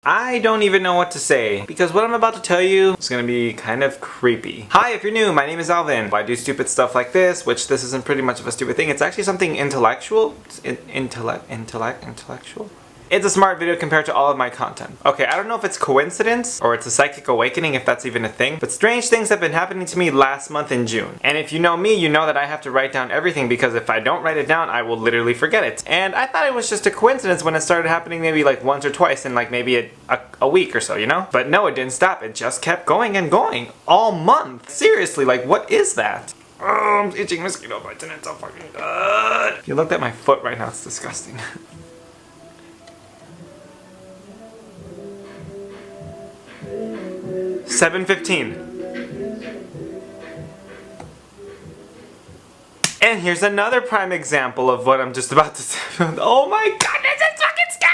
I don't even know what to say, because what I'm about to tell you is gonna be kind of creepy. Hi, if you're new, my name is Alvin. I do stupid stuff like this, which this isn't pretty much of a stupid thing. It's actually something intellectual. Intellectual? It's a smart video compared to all of my content. Okay, I don't know if it's coincidence or it's a psychic awakening, if that's even a thing, but strange things have been happening to me last month in June. And if you know me, you know that I have to write down everything, because if I don't write it down, I will literally forget it. And I thought it was just a coincidence when it started happening maybe like once or twice in like maybe a week or so, you know? But no, it didn't stop. It just kept going and going all month. Seriously, like what is that? Oh, I'm itching mosquito bites and it's so fucking good. If you looked at my foot right now, it's disgusting. 7:15. And here's another prime example of what I'm just about to say. Oh my god, this is fucking scary!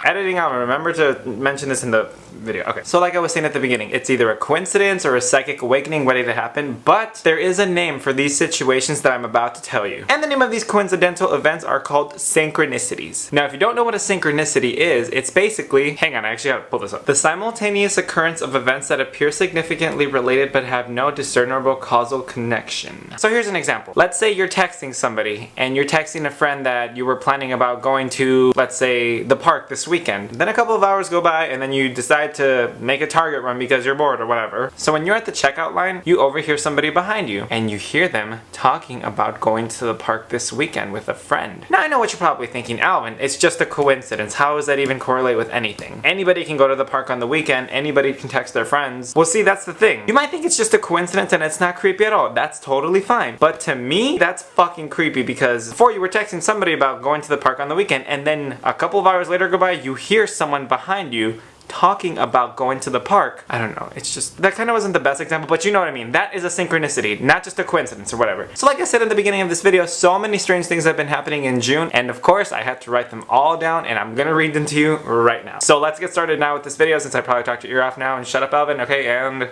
Editing out, remember to mention this in the video. Okay, so like I was saying at the beginning, it's either a coincidence or a psychic awakening ready to happen, but there is a name for these situations that I'm about to tell you. And the name of these coincidental events are called synchronicities. Now, if you don't know what a synchronicity is, it's basically, hang on, I actually gotta pull this up. The simultaneous occurrence of events that appear significantly related but have no discernible causal connection. So here's an example. Let's say you're texting somebody, and you're texting a friend that you were planning about going to, let's say, the park this weekend. Then a couple of hours go by, and then you decide to make a Target run because you're bored or whatever. So when you're at the checkout line, you overhear somebody behind you, and you hear them talking about going to the park this weekend with a friend. Now I know what you're probably thinking, Alvin, it's just a coincidence. How does that even correlate with anything? Anybody can go to the park on the weekend, anybody can text their friends. Well, see, that's the thing. You might think it's just a coincidence and it's not creepy at all. That's totally fine. But to me, that's fucking creepy, because before you were texting somebody about going to the park on the weekend, and then a couple of hours later go by, you hear someone behind you talking about going to the park. I don't know, it's just, that kind of wasn't the best example, but you know what I mean. That is a synchronicity, not just a coincidence or whatever. So like I said in the beginning of this video, so many strange things have been happening in June, and of course I had to write them all down, and I'm gonna read them to you right now. So let's get started now with this video, since I probably talked your ear off now, and shut up, Alvin, okay, and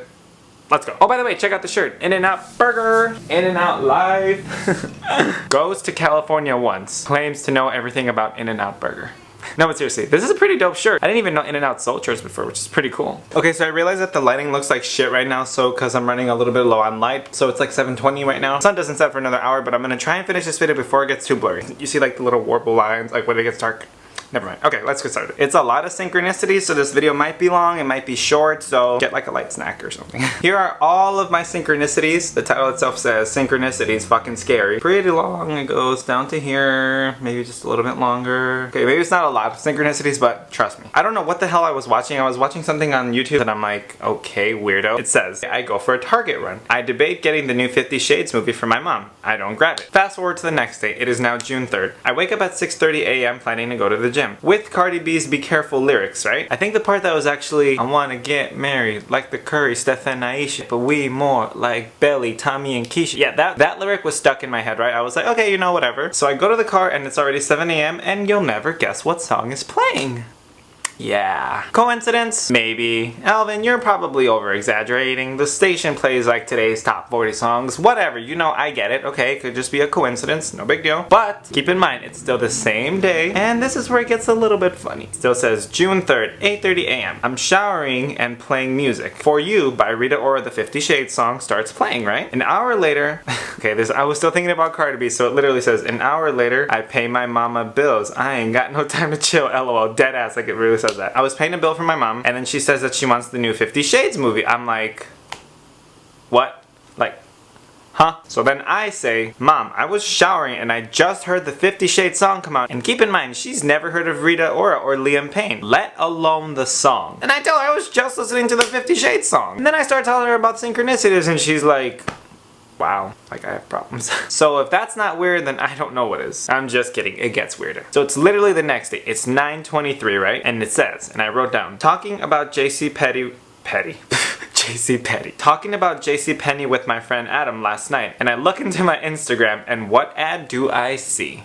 let's go. Oh, by the way, check out the shirt. In-N-Out Burger. In-N-Out Live. Goes to California once. Claims to know everything about In-N-Out Burger. No, but seriously, this is a pretty dope shirt. I didn't even know In-N-Out sold shirts before, which is pretty cool. Okay, so I realize that the lighting looks like shit right now, so because I'm running a little bit low on light, so it's like 7:20 right now. Sun doesn't set for another hour, but I'm gonna try and finish this video before it gets too blurry. You see like the little warble lines, like when it gets dark. Never mind. Okay, let's get started. It's a lot of synchronicities, so this video might be long, it might be short, so get like a light snack or something. Here are all of my synchronicities. The title itself says synchronicities, fucking scary. Pretty long, it goes down to here, maybe just a little bit longer. Okay, maybe it's not a lot of synchronicities, but trust me. I don't know what the hell I was watching. I was watching something on YouTube and I'm like, okay, weirdo. It says, I go for a Target run. I debate getting the new 50 Shades movie for my mom. I don't grab it. Fast forward to the next day. It is now June 3rd. I wake up at 6:30 a.m. planning to go to the gym. With Cardi B's Be Careful lyrics, right? I think the part that was actually, I wanna get married, like the Curry, Steph and Aisha, but we more like Belly, Tommy and Keisha. Yeah, that lyric was stuck in my head, right? I was like, okay, you know, whatever. So I go to the car and it's already 7 a.m. and you'll never guess what song is playing. Yeah. Coincidence? Maybe. Alvin, you're probably over-exaggerating. The station plays like today's top 40 songs. Whatever, you know, I get it. Okay, it could just be a coincidence. No big deal. But keep in mind, it's still the same day. And this is where it gets a little bit funny. It still says June 3rd, 8:30 a.m. I'm showering and playing music. For You by Rita Ora, the 50 Shades song starts playing, right? An hour later, okay, I was still thinking about Cardi B, so it literally says, an hour later, I pay my mama bills. I ain't got no time to chill, lol. Dead ass, like it really says that. I was paying a bill for my mom, and then she says that she wants the new 50 Shades movie. I'm like, what? Like, huh? So then I say, Mom, I was showering and I just heard the 50 Shades song come out. And keep in mind, she's never heard of Rita Ora or Liam Payne, let alone the song. And I tell her I was just listening to the 50 Shades song. And then I start telling her about synchronicities and she's like, wow, like I have problems. So if that's not weird, then I don't know what is. I'm just kidding, it gets weirder. So it's literally the next day. It's 9:23, right? And it says, and I wrote down, talking about JC Petty. Talking about JC Penney with my friend Adam last night. And I look into my Instagram and what ad do I see?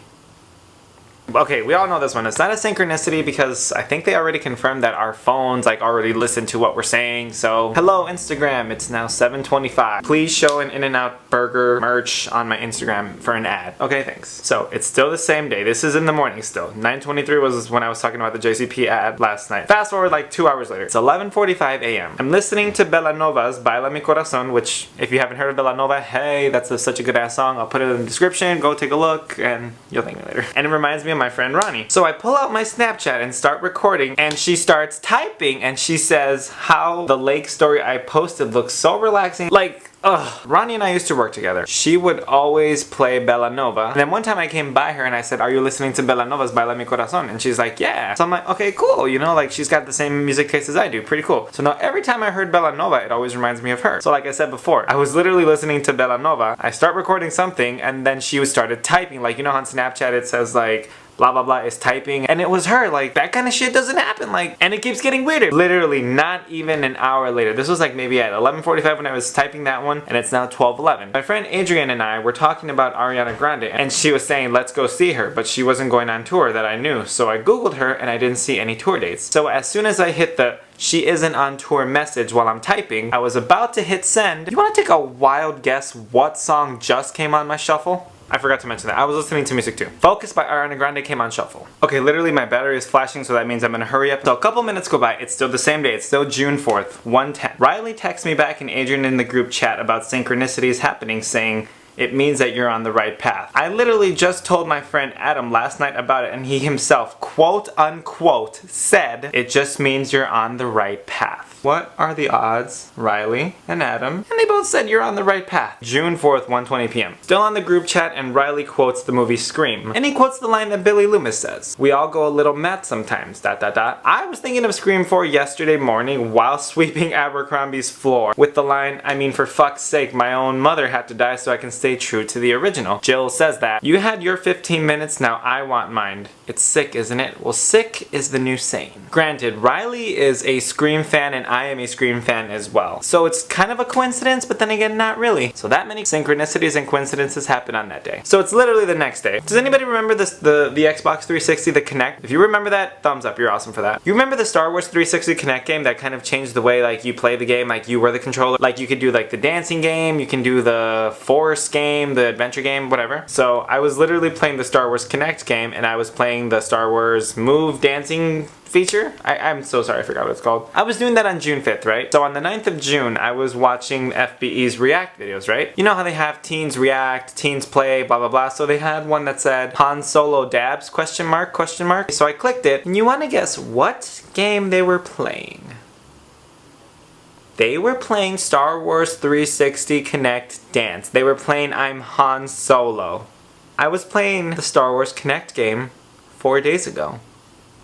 Okay, we all know this one. It's not a synchronicity because I think they already confirmed that our phones like already listen to what we're saying. So, hello Instagram, it's now 7:25. Please show an In-N-Out burger merch on my Instagram for an ad. Okay, thanks. So, it's still the same day. This is in the morning still. 9:23 was when I was talking about the JCP ad last night. Fast forward like 2 hours later. It's 11:45 a.m. I'm listening to BELANOVA'S Baila Mi Corazon, which if you haven't heard of Belanova, hey, that's such a good ass song. I'll put it in the description. Go take a look and you'll thank me later. And it reminds me of my friend Ronnie. So I pull out my Snapchat and start recording and she starts typing and she says how the lake story I posted looks so relaxing. Like, ugh. Ronnie and I used to work together. She would always play Belanova. And then one time I came by her and I said, are you listening to Belanova's Baila Mi Corazon? And she's like, yeah. So I'm like, okay, cool. You know, like she's got the same music taste as I do. Pretty cool. So now every time I heard Belanova, it always reminds me of her. So like I said before, I was literally listening to Belanova. I start recording something and then she started typing. Like, you know, on Snapchat it says like, blah blah blah is typing, and it was her. Like, that kind of shit doesn't happen, like, and it keeps getting weirder. Literally not even an hour later, this was like maybe at 11:45 when I was typing that one, and it's now 12:11. My friend Adrian and I were talking about Ariana Grande, and she was saying let's go see her, but she wasn't going on tour that I knew. So I googled her and I didn't see any tour dates. So as soon as I hit the she isn't on tour message while I'm typing, I was about to hit send. You want to take a wild guess what song just came on my shuffle? I forgot to mention that. I was listening to music too. Focus by Ariana Grande came on shuffle. Okay, literally my battery is flashing, so that means I'm gonna hurry up. So a couple minutes go by, it's still the same day, it's still June 4th, 1:10. Riley texts me back and Adrian in the group chat about synchronicities happening, saying, it means that you're on the right path. I literally just told my friend Adam last night about it and he himself, quote unquote, said, it just means you're on the right path. What are the odds, Riley and Adam? And they both said you're on the right path. June 4th, 1:20 p.m. Still on the group chat and Riley quotes the movie Scream. And he quotes the line that Billy Loomis says, we all go a little mad sometimes, ... I was thinking of Scream 4 yesterday morning while sweeping Abercrombie's floor with the line, I mean for fuck's sake, my own mother had to die so I can stay true to the original. Jill says that. You had your 15 minutes, now I want mine. It's sick, isn't it? Well, sick is the new sane. Granted, Riley is a Scream fan and I am a Scream fan as well. So it's kind of a coincidence, but then again, not really. So that many synchronicities and coincidences happen on that day. So it's literally the next day. Does anybody remember this, the Xbox 360, the Kinect? If you remember that, thumbs up, you're awesome for that. You remember the Star Wars 360 Kinect game that kind of changed the way like you play the game, like you were the controller? Like you could do like the dancing game, you can do the Force game, the adventure game, whatever. So I was literally playing the Star Wars Kinect game and I was playing the Star Wars Move dancing feature. I'm so sorry, I forgot what it's called. I was doing that on June 5th, right? So on the 9th of June, I was watching FBE's React videos, right? You know how they have teens react, teens play, blah blah blah. So they had one that said Han Solo dabs, question mark, question mark. So I clicked it, and you want to guess what game they were playing? They were playing Star Wars 360 Kinect Dance. They were playing I'm Han Solo. I was playing the Star Wars Kinect game 4 days ago.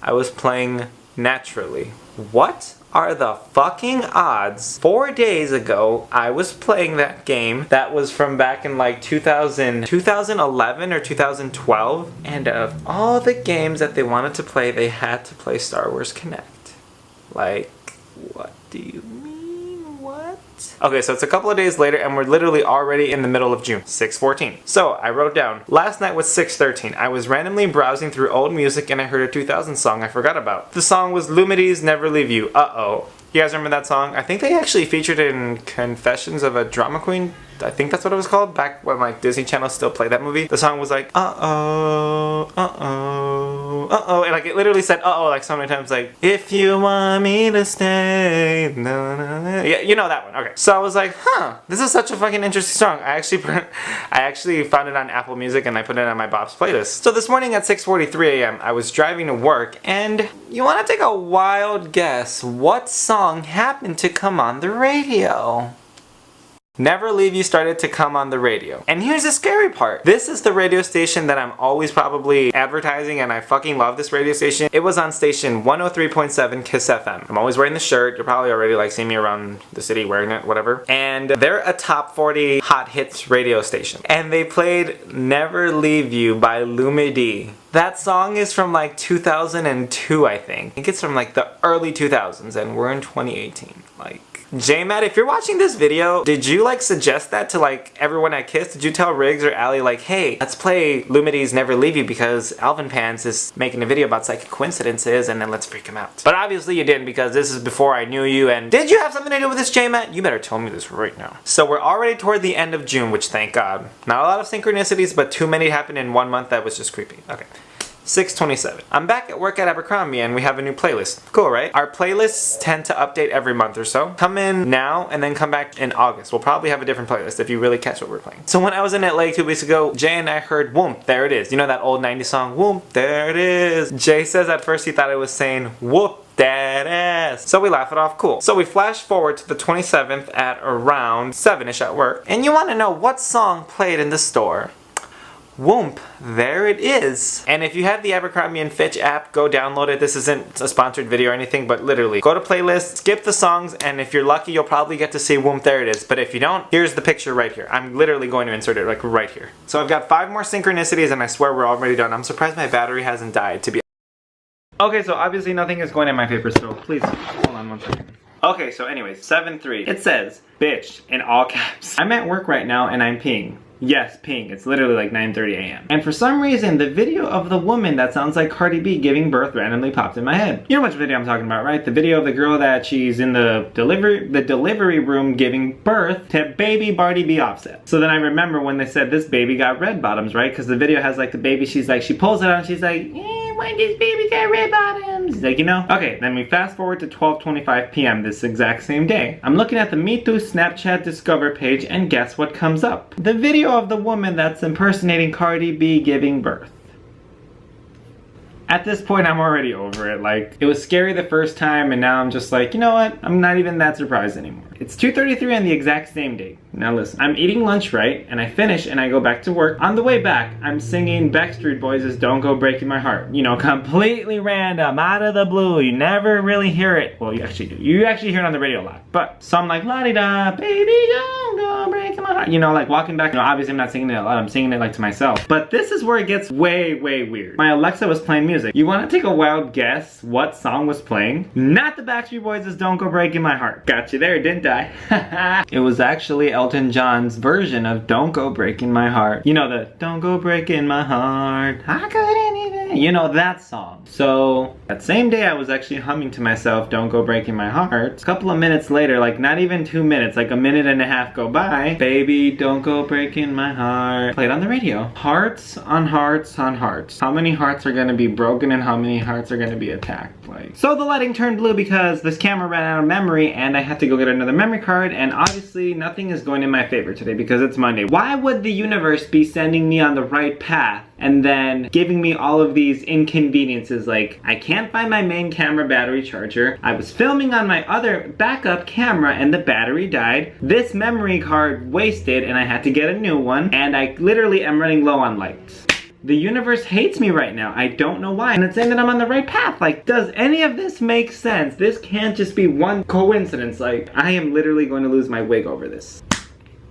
I was playing naturally. What are the fucking odds? 4 days ago, I was playing that game that was from back in like 2011 or 2012. And of all the games that they wanted to play, they had to play Star Wars Kinect. Like, what do you mean? What? Okay, so it's a couple of days later and we're literally already in the middle of June, 6:14. So I wrote down, last night was 6:13. I was randomly browsing through old music and I heard a 2000 song I forgot about. The song was Lumidee's Never Leave You. Uh-oh. You guys remember that song? I think they actually featured it in Confessions of a Drama Queen. I think that's what it was called, back when like Disney Channel still played that movie. The song was like, uh-oh, uh-oh, uh-oh, and like it literally said uh-oh like so many times, like, if you want me to stay, na, na, na. Yeah, you know that one. Okay, so I was like, huh, this is such a fucking interesting song. I actually found it on Apple Music and I put it on my Bob's playlist. So this morning at 6:43 a.m. I was driving to work, and you want to take a wild guess what song happened to come on the radio? Never Leave You started to come on the radio. And here's the scary part. This is the radio station that I'm always probably advertising, and I fucking love this radio station. It was on station 103.7 Kiss FM. I'm always wearing the shirt. You're probably already like seeing me around the city wearing it, whatever. And they're a top 40 hot hits radio station. And they played Never Leave You by Lumidee. That song is from like 2002, I think. I think it's from like the early 2000s, and we're in 2018. Like, J-Matt, if you're watching this video, did you like suggest that to like everyone at Kiss? Did you tell Riggs or Allie like, hey, let's play Lumidee's Never Leave You because Alvin Pants is making a video about psychic coincidences and then let's freak him out. But obviously you didn't because this is before I knew you, and did you have something to do with this, J-Matt? You better tell me this right now. So we're already toward the end of June, which thank God. Not a lot of synchronicities, but too many happened in 1 month that was just creepy. Okay. 6/27. I'm back at work at Abercrombie and we have a new playlist. Cool, right? Our playlists tend to update every month or so. Come in now and then come back in August. We'll probably have a different playlist if you really catch what we're playing. So when I was in LA 2 weeks ago, Jay and I heard Whoomp, there it is. You know that old 90s song, Whoomp, there it is. Jay says at first he thought it was saying whoop that ass. So we laugh it off, cool. So we flash forward to the 27th at around 7ish at work. And you want to know what song played in the store? Whoomp, there it is. And if you have the Abercrombie & Fitch app, go download it. This isn't a sponsored video or anything, but literally go to playlist, skip the songs, and if you're lucky, you'll probably get to see Whoomp, there it is. But if you don't, here's the picture right here. I'm literally going to insert it like right here. So I've got 5 more synchronicities and I swear we're already done. I'm surprised my battery hasn't died, to be okay, so obviously nothing is going in my favor, so please hold on 1 second. Okay, so anyways, 7-3. It says, bitch, in all caps. I'm at work right now and I'm peeing. Yes, peeing. It's literally like 9:30 a.m. And for some reason, the video of the woman that sounds like Cardi B giving birth randomly popped in my head. You know which video I'm talking about, right? The video of the girl that she's in the delivery room giving birth to baby Barty B Offset. So then I remember when they said this baby got red bottoms, right? Because the video has like the baby, she's like, she pulls it out and she's like, when this baby got red bottoms? Like, you know? Okay, then we fast forward to 12:25 p.m. this exact same day. I'm looking at the Me Too Snapchat Discover page and guess what comes up? The video of the woman that's impersonating Cardi B giving birth. At this point, I'm already over it. Like, it was scary the first time and now I'm just like, you know what? I'm not even that surprised anymore. It's 2:33 on the exact same date. Now listen, I'm eating lunch, right? And I finish and I go back to work. On the way back, I'm singing Backstreet Boys' Don't Go Breaking My Heart. You know, completely random, out of the blue. You never really hear it. Well, you actually do. You actually hear it on the radio a lot. But, so I'm like, la-di-da, baby, don't go breaking my heart. You know, like walking back, you know, obviously I'm not singing it a lot. I'm singing it like to myself. But this is where it gets way, way weird. My Alexa was playing music. You want to take a wild guess what song was playing? Not the Backstreet Boys' Don't Go Breaking My Heart. Got you there, didn't I? It was actually Elton John's version of Don't Go Breaking My Heart. You know the Don't Go Breaking My Heart, I couldn't even, you know that song. So that same day I was actually humming to myself Don't Go Breaking My Heart. A couple of minutes later, like not even 2 minutes, like a minute and a half go by, baby don't go breaking my heart played on the radio. Hearts on hearts on hearts. How many hearts are gonna be broken and how many hearts are gonna be attacked? Like, so the lighting turned blue because this camera ran out of memory and I had to go get another memory card, and obviously nothing is going in my favor today because it's Monday. Why would the universe be sending me on the right path and then giving me all of these inconveniences? Like, I can't find my main camera battery charger. I was filming on my other backup camera and the battery died. This memory card wasted and I had to get a new one, and I literally am running low on lights. The universe hates me right now. I don't know why. And it's saying that I'm on the right path. Like, does any of this make sense? This can't just be one coincidence. Like, I am literally going to lose my wig over this.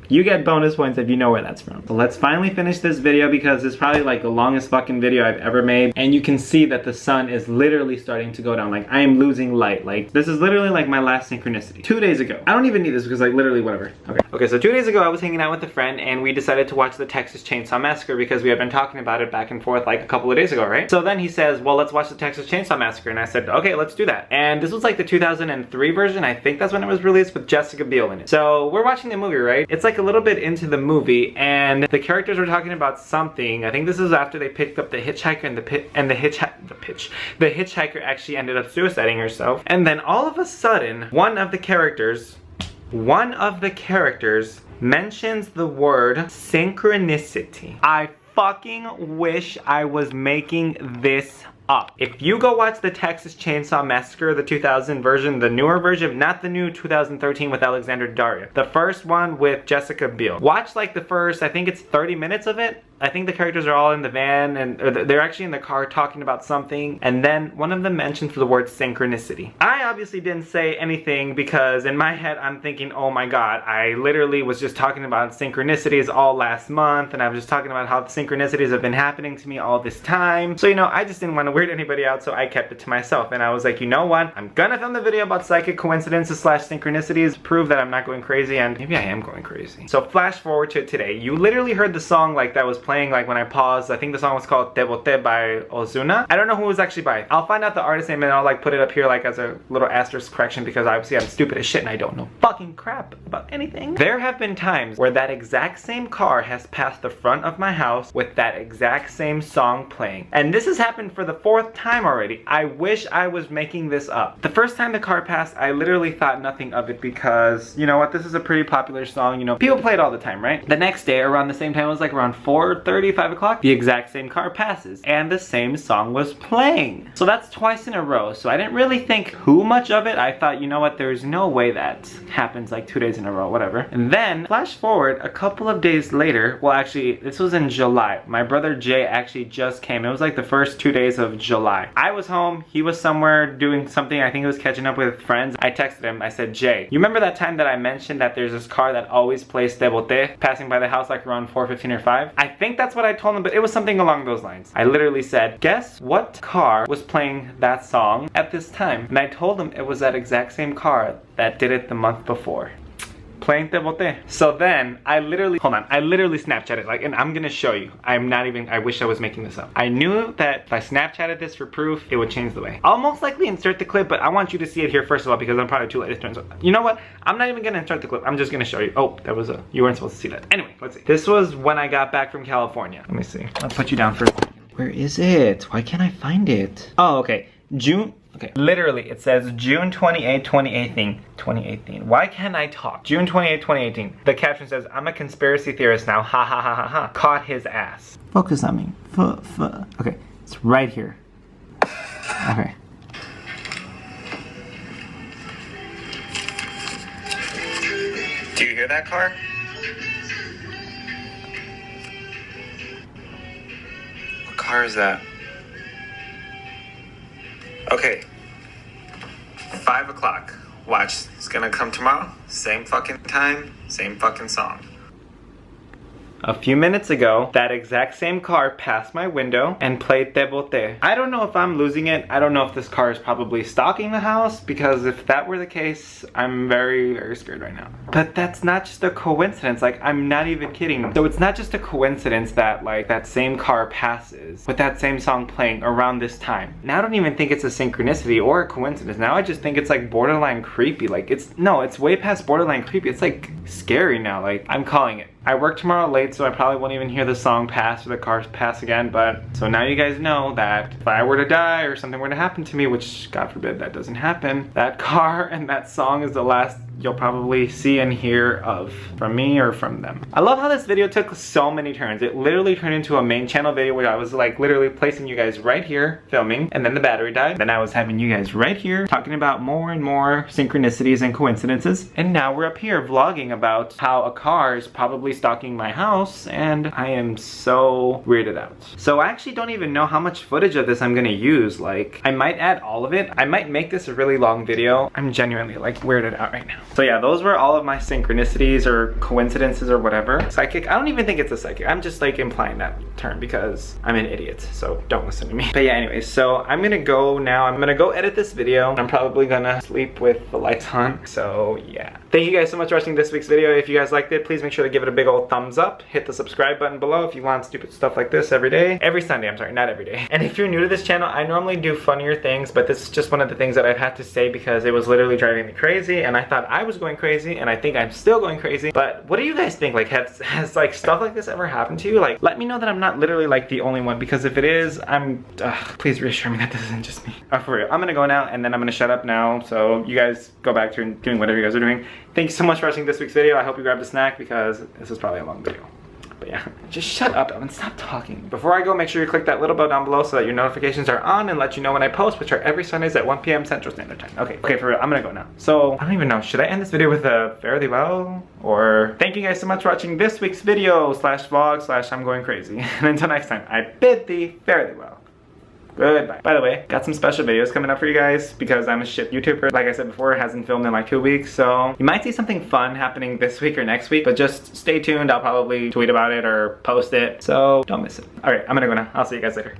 You get bonus points if you know where that's from. So let's finally finish this video because it's probably like the longest fucking video I've ever made. And you can see that the sun is literally starting to go down. Like, I am losing light. Like, this is literally like my last synchronicity. 2 days ago. I don't even need this because like literally whatever. Okay, so 2 days ago I was hanging out with a friend and we decided to watch the Texas Chainsaw Massacre because we had been talking about it back and forth like a couple of days ago, right? So then he says, well, let's watch the Texas Chainsaw Massacre. And I said, okay, let's do that. And this was like the 2003 version. I think that's when it was released, with Jessica Biel in it. So we're watching the movie, right? It's like a little bit into the movie and the characters were talking about something. I think this is after they picked up the hitchhiker and the hitchhiker actually ended up suiciding herself. And then all of a sudden, one of the characters mentions the word synchronicity. I fucking wish I was making this up. If you go watch the Texas Chainsaw Massacre, the 2000 version, the newer version, not the new 2013 with Alexander Daria, the first one with Jessica Biel. Watch like the first, I think it's 30 minutes of it. I think the characters are all in the van, and or they're actually in the car talking about something, and then one of them mentions the word synchronicity. I obviously didn't say anything because in my head I'm thinking, oh my god, I literally was just talking about synchronicities all last month, and I was just talking about how the synchronicities have been happening to me all this time. So, you know, I just didn't want to weird anybody out, so I kept it to myself. And I was like, you know what? I'm gonna film the video about psychic coincidences / synchronicities to prove that I'm not going crazy, and maybe I am going crazy. So flash forward to today. You literally heard the song like that was playing like when I paused. I think the song was called Te Boté by Ozuna. I don't know who it was actually by. I'll find out the artist name and I'll like put it up here like as a little asterisk correction because obviously I'm stupid as shit and I don't know fucking crap about anything. There have been times where that exact same car has passed the front of my house with that exact same song playing. And this has happened for the 4th time already. I wish I was making this up. The first time the car passed, I literally thought nothing of it because, you know what, this is a pretty popular song, you know, people play it all the time, right? The next day, around the same time, it was like around 4:30, 5 o'clock, the exact same car passes and the same song was playing. So that's twice in a row. So I didn't really think too much of it. I thought, you know what, there's no way that happens like 2 days in a row, whatever. And then flash forward a couple of days later, well actually this was in July. My brother Jay actually just came. It was like the first 2 days of July. I was home, he was somewhere doing something. I think he was catching up with friends. I texted him, I said, Jay, you remember that time that I mentioned that there's this car that always plays Te Boté passing by the house like around 4:15 or 5? I think that's what I told him, but it was something along those lines. I literally said, guess what car was playing that song at this time? And I told him it was that exact same car that did it the month before. Playing Te Boté. So then I literally, hold on, I literally Snapchatted, like, and I'm gonna show you. I'm not even, I wish I was making this up. I knew that if I Snapchatted this for proof, it would change the way. I'll most likely insert the clip, but I want you to see it here first of all because I'm probably too late to turn. So, you know what? I'm not even gonna insert the clip. I'm just gonna show you. Oh, that was a, you weren't supposed to see that. Anyway, let's see. This was when I got back from California. Let me see. I'll put you down for a second. Where is it? Why can't I find it? Oh, okay. June. Okay, literally it says June 28, 2018. 2018. Why can't I talk? June 28, 2018. The caption says, I'm a conspiracy theorist now. Ha ha ha ha ha. Caught his ass. Focus on me. Okay, it's right here. Okay. Do you hear that car? What car is that? Okay, 5 o'clock. Watch, it's gonna come tomorrow. Same fucking time, same fucking song. A few minutes ago, that exact same car passed my window and played Te Boté. I don't know if I'm losing it. I don't know if this car is probably stalking the house, because if that were the case, I'm very, very scared right now. But that's not just a coincidence. Like, I'm not even kidding. So it's not just a coincidence that, like, that same car passes with that same song playing around this time. Now I don't even think it's a synchronicity or a coincidence. Now I just think it's like borderline creepy. Like, it's way past borderline creepy. It's like scary now. Like, I'm calling it. I work tomorrow late, so I probably won't even hear the song pass or the cars pass again, but so now you guys know that if I were to die or something were to happen to me, which God forbid that doesn't happen, that car and that song is the last you'll probably see and hear of from me or from them. I love how this video took so many turns. It literally turned into a main channel video where I was like literally placing you guys right here filming, and then the battery died. Then I was having you guys right here talking about more and more synchronicities and coincidences, and now we're up here vlogging about how a car is probably stalking my house, and I am so weirded out. So I actually don't even know how much footage of this I'm gonna use. Like, I might add all of it. I might make this a really long video. I'm genuinely like weirded out right now. So yeah, those were all of my synchronicities or coincidences or whatever. Psychic, I don't even think it's a psychic. I'm just like implying that term because I'm an idiot, so don't listen to me. But yeah, anyways, so I'm gonna go now. I'm gonna go edit this video. I'm probably gonna sleep with the lights on, so yeah. Thank you guys so much for watching this week's video. If you guys liked it, please make sure to give it a big old thumbs up. Hit the subscribe button below if you want stupid stuff like this every day. Every Sunday, I'm sorry, not every day. And if you're new to this channel, I normally do funnier things, but this is just one of the things that I've had to say because it was literally driving me crazy, and I thought I was going crazy, and I think I'm still going crazy. But what do you guys think? Like, has like stuff like this ever happened to you? Like, let me know that I'm not literally like the only one, because if it is, please reassure me that this isn't just me. Oh, for real. I'm gonna go now, and then I'm gonna shut up now, so you guys go back to doing whatever you guys are doing. Thank you so much for watching this week's video. I hope you grabbed a snack because this is probably a long video. But yeah, just shut up and stop talking. Before I go, make sure you click that little bell down below so that your notifications are on and let you know when I post, which are every Sundays at 1 p.m. Central Standard Time. Okay, for real, I'm gonna go now. So, I don't even know, should I end this video with a fairly well? Or, thank you guys so much for watching this week's video slash vlog slash I'm going crazy. And until next time, I bid thee fairly well. Goodbye. By the way, got some special videos coming up for you guys because I'm a shit YouTuber. Like I said before, it hasn't filmed in like 2 weeks, so you might see something fun happening this week or next week, but just stay tuned. I'll probably tweet about it or post it, so don't miss it. All right, I'm gonna go now. I'll see you guys later.